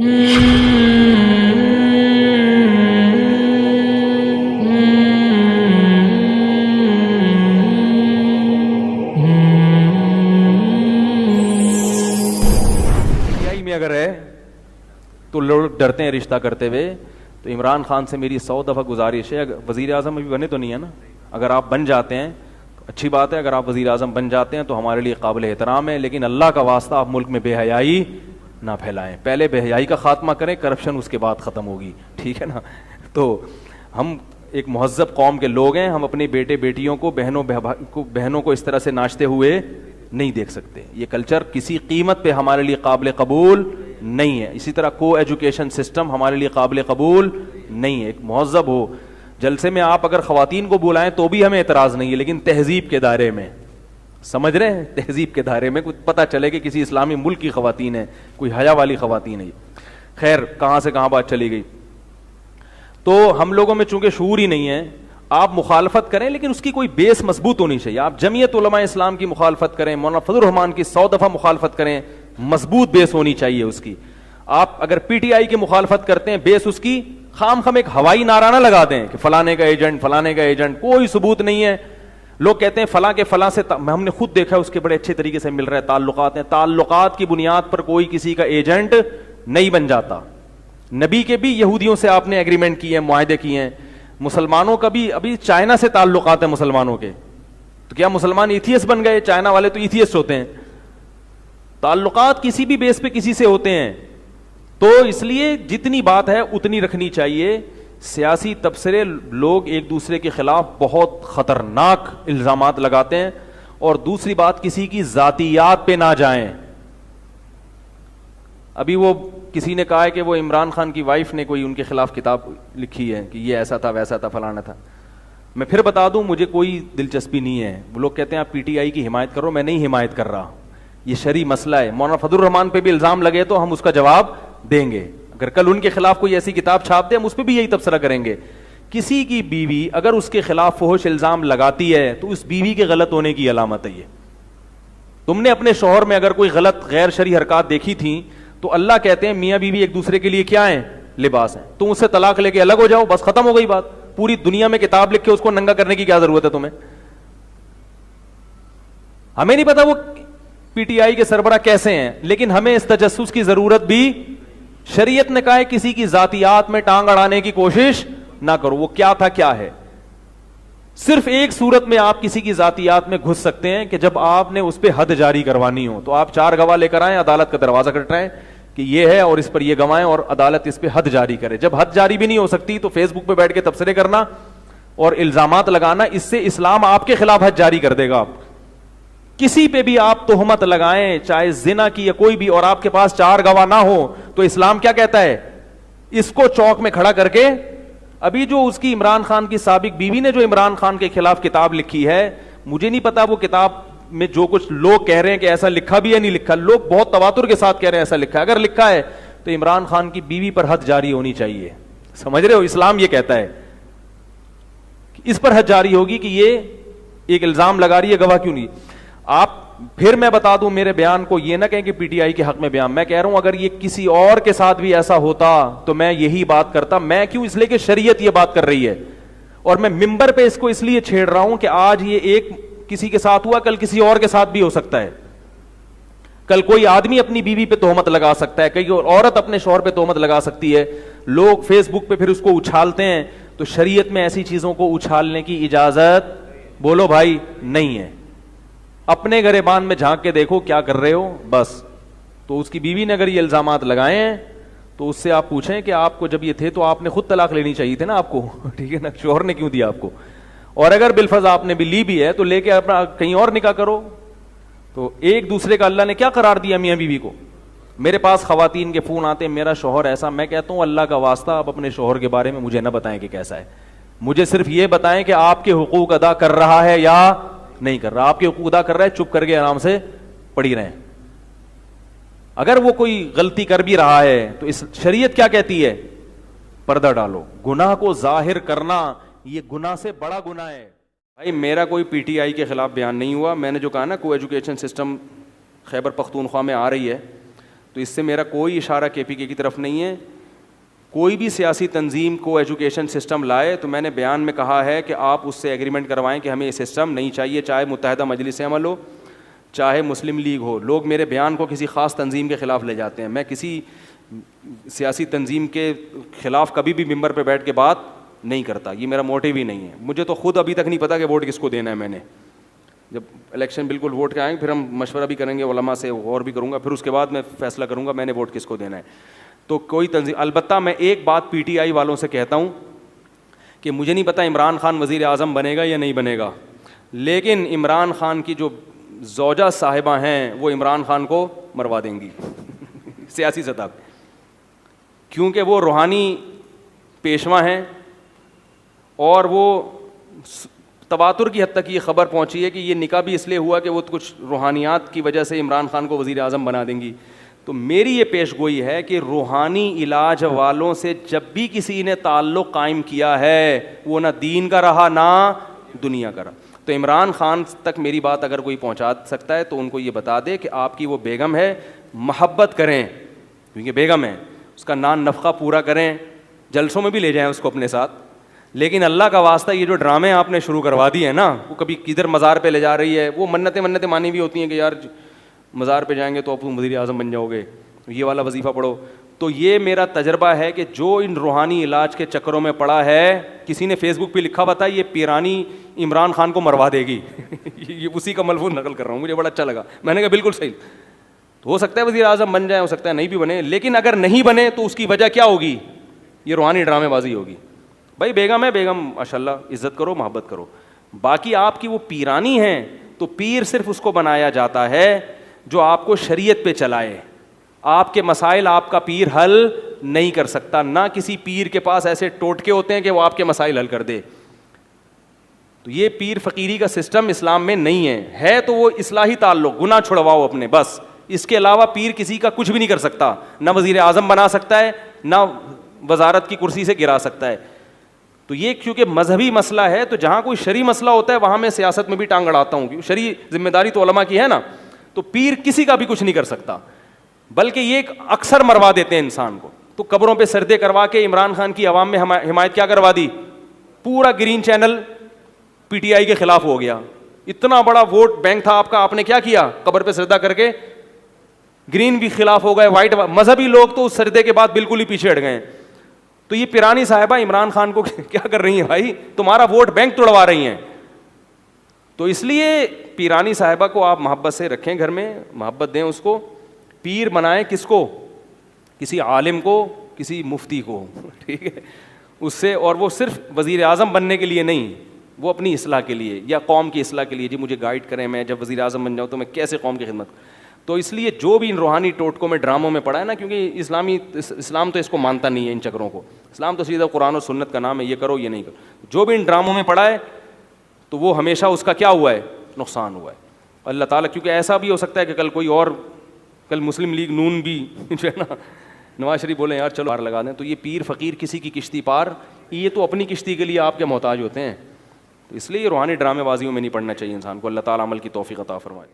میں اگر ہے تو لوگ ڈرتے ہیں رشتہ کرتے ہوئے. تو عمران خان سے میری 100 دفعہ گزارش ہے, اگر وزیر اعظم ابھی بنے تو نہیں ہے نا, اگر آپ بن جاتے ہیں تو اچھی بات ہے, اگر آپ وزیر اعظم بن جاتے ہیں تو ہمارے لیے قابل احترام ہے, لیکن اللہ کا واسطہ آپ ملک میں بے حیائی نہ پھیلائیں. پہلے بے حیائی کا خاتمہ کریں, کرپشن اس کے بعد ختم ہوگی, ٹھیک ہے نا. تو ہم ایک مہذب قوم کے لوگ ہیں, ہم اپنے بیٹے بیٹیوں کو بہنوں کو اس طرح سے ناچتے ہوئے نہیں دیکھ سکتے. یہ کلچر کسی قیمت پہ ہمارے لیے قابل قبول نہیں ہے. اسی طرح کو ایجوکیشن سسٹم ہمارے لیے قابل قبول نہیں ہے. ایک مہذب ہو, جلسے میں آپ اگر خواتین کو بلائیں تو بھی ہمیں اعتراض نہیں ہے, لیکن تہذیب کے دائرے میں, سمجھ رہے ہیں, تہذیب کے دائرے میں کچھ پتہ چلے کہ کسی اسلامی ملک کی خواتین ہے, کوئی حیا والی خواتین ہے. خیر, کہاں سے کہاں بات چلی گئی. تو ہم لوگوں میں چونکہ شعور ہی نہیں ہے, آپ مخالفت کریں لیکن اس کی کوئی بیس مضبوط ہونی چاہیے. آپ جمعیت علماء اسلام کی مخالفت کریں, مولانا فضل الرحمان کی 100 دفعہ مخالفت کریں, مضبوط بیس ہونی چاہیے اس کی. آپ اگر پی ٹی آئی کی مخالفت کرتے ہیں, بیس اس کی خام خم ایک ہوائی نعرہ نہ لگا دیں کہ فلانے کا ایجنٹ, فلانے کا ایجنٹ, کوئی ثبوت نہیں ہے. لوگ کہتے ہیں فلاں کے فلاں سے, ہم نے خود دیکھا اس کے بڑے اچھے طریقے سے مل رہے تعلقات ہیں. تعلقات کی بنیاد پر کوئی کسی کا ایجنٹ نہیں بن جاتا. نبی کے بھی یہودیوں سے آپ نے ایگریمنٹ کیے ہیں, معاہدے کیے ہیں. مسلمانوں کا بھی ابھی چائنا سے تعلقات ہیں مسلمانوں کے, تو کیا مسلمان ایتھیسٹ بن گئے؟ چائنا والے تو ایتھیسٹ ہوتے ہیں. تعلقات کسی بھی بیس پہ کسی سے ہوتے ہیں. تو اس لیے جتنی بات ہے اتنی رکھنی چاہیے. سیاسی تبصرے لوگ ایک دوسرے کے خلاف بہت خطرناک الزامات لگاتے ہیں. اور دوسری بات, کسی کی ذاتیات پہ نہ جائیں. ابھی وہ کسی نے کہا ہے کہ وہ عمران خان کی وائف نے کوئی ان کے خلاف کتاب لکھی ہے کہ یہ ایسا تھا ویسا تھا فلانا تھا. میں پھر بتا دوں, مجھے کوئی دلچسپی نہیں ہے. وہ لوگ کہتے ہیں آپ پی ٹی آئی کی حمایت کرو, میں نہیں حمایت کر رہا, یہ شرعی مسئلہ ہے. مولانا فضل الرحمان پہ بھی الزام لگے تو ہم اس کا جواب دیں گے. اگر کل ان کے خلاف کوئی ایسی کتاب چھاپ دے, ہم اس پہ بھی یہی تبصرہ کریں گے. کسی کی بیوی اگر اس کے خلاف فحش الزام لگاتی ہے تو اس بیوی کے غلط ہونے کی علامت ہے. یہ تم نے اپنے شوہر میں اگر کوئی غلط غیر شرعی حرکات دیکھی تھیں تو اللہ کہتے ہیں میاں بیوی ایک دوسرے کے لیے کیا ہیں؟ لباس ہیں. تم اس سے طلاق لے کے الگ ہو جاؤ, بس ختم ہو گئی بات. پوری دنیا میں کتاب لکھ کے اس کو ننگا کرنے کی کیا ضرورت ہے تمہیں؟ ہمیں نہیں پتا وہ پی ٹی آئی کے سربراہ کیسے ہیں, لیکن ہمیں اس تجسس کی ضرورت بھی. شریعت نے کہا ہے کسی کی ذاتیات میں ٹانگ اڑانے کی کوشش نہ کرو. وہ کیا تھا کیا ہے. صرف ایک صورت میں آپ کسی کی ذاتیات میں گھس سکتے ہیں کہ جب آپ نے اس پہ حد جاری کروانی ہو. تو آپ 4 گواہ لے کر آئیں, عدالت کا دروازہ کھٹکھٹائیں کہ یہ ہے اور اس پر یہ گوائیں, اور عدالت اس پہ حد جاری کرے. جب حد جاری بھی نہیں ہو سکتی تو فیس بک پہ بیٹھ کے تبصرے کرنا اور الزامات لگانا, اس سے اسلام آپ کے خلاف حد جاری کر دے گا. آپ کسی پہ بھی آپ تہمت لگائیں, چاہے زنا کی یا کوئی بھی, اور آپ کے پاس 4 گواہ نہ ہو, تو اسلام کیا کہتا ہے؟ اس کو چوک میں کھڑا کر کے. ابھی جو اس کی عمران خان کی سابق بیوی نے جو عمران خان کے خلاف کتاب لکھی ہے, مجھے نہیں پتا وہ کتاب میں جو کچھ لوگ کہہ رہے ہیں کہ ایسا لکھا بھی ہے نہیں لکھا, لوگ بہت تواتر کے ساتھ کہہ رہے ہیں ایسا لکھا ہے. اگر لکھا ہے تو عمران خان کی بیوی پر حد جاری ہونی چاہیے. سمجھ رہے ہو, اسلام یہ کہتا ہے اس پر حد جاری ہوگی کہ یہ ایک الزام لگا رہی ہے, گواہ کیوں نہیں. آپ پھر میں بتا دوں میرے بیان کو یہ نہ کہیں کہ پی ٹی آئی کے حق میں بیان, میں کہہ رہا ہوں اگر یہ کسی اور کے ساتھ بھی ایسا ہوتا تو میں یہی بات کرتا. میں کیوں؟ اس لیے کہ شریعت یہ بات کر رہی ہے, اور میں ممبر پہ اس کو اس لیے چھیڑ رہا ہوں کہ آج یہ ایک کسی کے ساتھ ہوا, کل کسی اور کے ساتھ بھی ہو سکتا ہے. کل کوئی آدمی اپنی بیوی پہ تہمت لگا سکتا ہے, کئی عورت اپنے شوہر پہ تہمت لگا سکتی ہے. لوگ فیس بک پہ پھر اس کو اچھالتے ہیں. تو شریعت میں ایسی چیزوں کو اچھالنے کی اجازت, بولو بھائی, نہیں ہے. اپنے گریبان میں جھانک کے دیکھو کیا کر رہے ہو بس. تو اس کی بیوی نے اگر یہ الزامات لگائے ہیں تو اس سے آپ پوچھیں کہ آپ کو جب یہ تھے تو آپ نے خود طلاق لینی چاہیے تھے نا آپ کو, ٹھیک ہے نا, شوہر نے کیوں دیا آپ کو. اور اگر بالفرض آپ نے بھی لی بھی ہے تو لے کے اپنا کہیں اور نکاح کرو. تو ایک دوسرے کا اللہ نے کیا قرار دیا میاں بیوی کو. میرے پاس خواتین کے فون آتے ہیں, میرا شوہر ایسا. میں کہتا ہوں اللہ کا واسطہ آپ اپنے شوہر کے بارے میں مجھے نہ بتائیں کہ کیسا ہے, مجھے صرف یہ بتائیں کہ آپ کے حقوق ادا کر رہا ہے یا نہیں کر رہا. آپ کے حقوق ادا کر رہا ہے, چپ کر کے آرام سے پڑھی رہیں. اگر وہ کوئی غلطی کر بھی رہا ہے تو اس شریعت کیا کہتی ہے؟ پردہ ڈالو. گناہ کو ظاہر کرنا یہ گناہ سے بڑا گناہ ہے. بھائی میرا کوئی پی ٹی آئی کے خلاف بیان نہیں ہوا. میں نے جو کہا نا کو ایجوکیشن سسٹم خیبر پختونخوا میں آ رہی ہے, تو اس سے میرا کوئی اشارہ کے پی کے کی طرف نہیں ہے. کوئی بھی سیاسی تنظیم کو ایجوکیشن سسٹم لائے تو میں نے بیان میں کہا ہے کہ آپ اس سے ایگریمنٹ کروائیں کہ ہمیں یہ سسٹم نہیں چاہیے, چاہے متحدہ مجلس عمل ہو, چاہے مسلم لیگ ہو. لوگ میرے بیان کو کسی خاص تنظیم کے خلاف لے جاتے ہیں. میں کسی سیاسی تنظیم کے خلاف کبھی بھی ممبر پہ بیٹھ کے بات نہیں کرتا, یہ میرا موٹیو ہی نہیں ہے. مجھے تو خود ابھی تک نہیں پتا کہ ووٹ کس کو دینا ہے. میں نے جب الیکشن بالکل ووٹ کے آئیں پھر ہم مشورہ بھی کریں گے علماء سے, غور بھی کروں گا, پھر اس کے بعد میں فیصلہ کروں گا میں نے ووٹ کس کو دینا ہے. تو کوئی تنظیم, البتہ میں ایک بات پی ٹی آئی والوں سے کہتا ہوں کہ مجھے نہیں پتا عمران خان وزیر اعظم بنے گا یا نہیں بنے گا, لیکن عمران خان کی جو زوجہ صاحبہ ہیں وہ عمران خان کو مروا دیں گی سیاسی سطح پہ, کیونکہ وہ روحانی پیشوا ہیں. اور وہ تواتر کی حد تک یہ خبر پہنچی ہے کہ یہ نکاح بھی اس لیے ہوا کہ وہ کچھ روحانیات کی وجہ سے عمران خان کو وزیر اعظم بنا دیں گی. تو میری یہ پیش گوئی ہے کہ روحانی علاج والوں سے جب بھی کسی نے تعلق قائم کیا ہے وہ نہ دین کا رہا نہ دنیا کا رہا. تو عمران خان تک میری بات اگر کوئی پہنچا سکتا ہے تو ان کو یہ بتا دے کہ آپ کی وہ بیگم ہے, محبت کریں کیونکہ بیگم ہے, اس کا نان نفقہ پورا کریں, جلسوں میں بھی لے جائیں اس کو اپنے ساتھ. لیکن اللہ کا واسطہ یہ جو ڈرامے آپ نے شروع کروا دیے ہیں نا, وہ کبھی کدھر مزار پہ لے جا رہی ہے, وہ منتیں مانی بھی ہوتی ہیں کہ یار مزار پہ جائیں گے تو آپ وزیر اعظم بن جاؤ گے, یہ والا وظیفہ پڑھو. تو یہ میرا تجربہ ہے کہ جو ان روحانی علاج کے چکروں میں پڑا ہے, کسی نے فیس بک پہ لکھا ہوا تھا یہ پیرانی عمران خان کو مروا دے گی یہ اسی کا ملفوظ نقل کر رہا ہوں, مجھے بڑا اچھا لگا. میں نے کہا بالکل صحیح, تو ہو سکتا ہے وزیر اعظم بن جائے, ہو سکتا ہے نہیں بھی بنے, لیکن اگر نہیں بنے تو اس کی وجہ کیا ہوگی, یہ روحانی ڈرامے بازی ہوگی. بھائی بیگم ہے, بیگم ماشاء اللہ عزت کرو, محبت کرو. باقی آپ کی وہ پیرانی ہیں, تو پیر صرف اس کو بنایا جاتا ہے جو آپ کو شریعت پہ چلائے. آپ کے مسائل آپ کا پیر حل نہیں کر سکتا, نہ کسی پیر کے پاس ایسے ٹوٹکے ہوتے ہیں کہ وہ آپ کے مسائل حل کر دے. تو یہ پیر فقیری کا سسٹم اسلام میں نہیں ہے تو وہ اصلاحی تعلق, گناہ چھڑواؤ اپنے, بس. اس کے علاوہ پیر کسی کا کچھ بھی نہیں کر سکتا, نہ وزیر اعظم بنا سکتا ہے, نہ وزارت کی کرسی سے گرا سکتا ہے. تو یہ کیونکہ مذہبی مسئلہ ہے, تو جہاں کوئی شرعی مسئلہ ہوتا ہے وہاں میں سیاست میں بھی ٹانگ اڑاتا ہوں, کیونکہ شرعی ذمہ داری تو علماء کی ہے نا. تو پیر کسی کا بھی کچھ نہیں کر سکتا, بلکہ یہ اکثر مروا دیتے ہیں انسان کو. تو قبروں پہ سردے کروا کے عمران خان کی عوام میں حمایت کیا کروا دی, پورا green channel P T I کے خلاف ہو گیا. اتنا بڑا ووٹ بینک تھا آپ کا, آپ نے کیا کیا, قبر پہ سردہ کر کے گرین بھی خلاف ہو گئے, وائٹ مذہبی لوگ تو اس سردے کے بعد بالکل ہی پیچھے ہٹ گئے. تو یہ پیرانی صاحبہ عمران خان کو کیا کر رہی ہیں بھائی, تمہارا ووٹ بینک توڑوا رہی ہیں. تو اس لیے پیرانی صاحبہ کو آپ محبت سے رکھیں گھر میں, محبت دیں اس کو. پیر بنائیں کس کو, کسی عالم کو, کسی مفتی کو, ٹھیک ہے, اس سے. اور وہ صرف وزیر اعظم بننے کے لیے نہیں, وہ اپنی اصلاح کے لیے یا قوم کی اصلاح کے لیے, جی مجھے گائیڈ کریں, میں جب وزیر اعظم بن جاؤں تو میں کیسے قوم کی خدمت. تو اس لیے جو بھی ان روحانی ٹوٹکوں میں ڈراموں میں پڑا ہے نا, کیونکہ اسلام تو اس کو مانتا نہیں ہے ان چکروں کو. اسلام تو سیدھا قرآن و سنت کا نام ہے, یہ کرو یہ نہیں کرو. جو بھی ان ڈراموں میں پڑا ہے تو وہ ہمیشہ اس کا کیا ہوا ہے, نقصان ہوا ہے. اللہ تعالیٰ, کیونکہ ایسا بھی ہو سکتا ہے کہ کل کوئی اور, کل مسلم لیگ نون بھی جو ہے نا نواز شریف بولیں یار چلو پار لگا دیں, تو یہ پیر فقیر کسی کی کشتی پار, یہ تو اپنی کشتی کے لیے آپ کے محتاج ہوتے ہیں. تو اس لیے یہ روحانی ڈرامے بازیوں میں نہیں پڑنا چاہیے انسان کو. اللہ تعالیٰ عمل کی توفیق عطا فرمائے.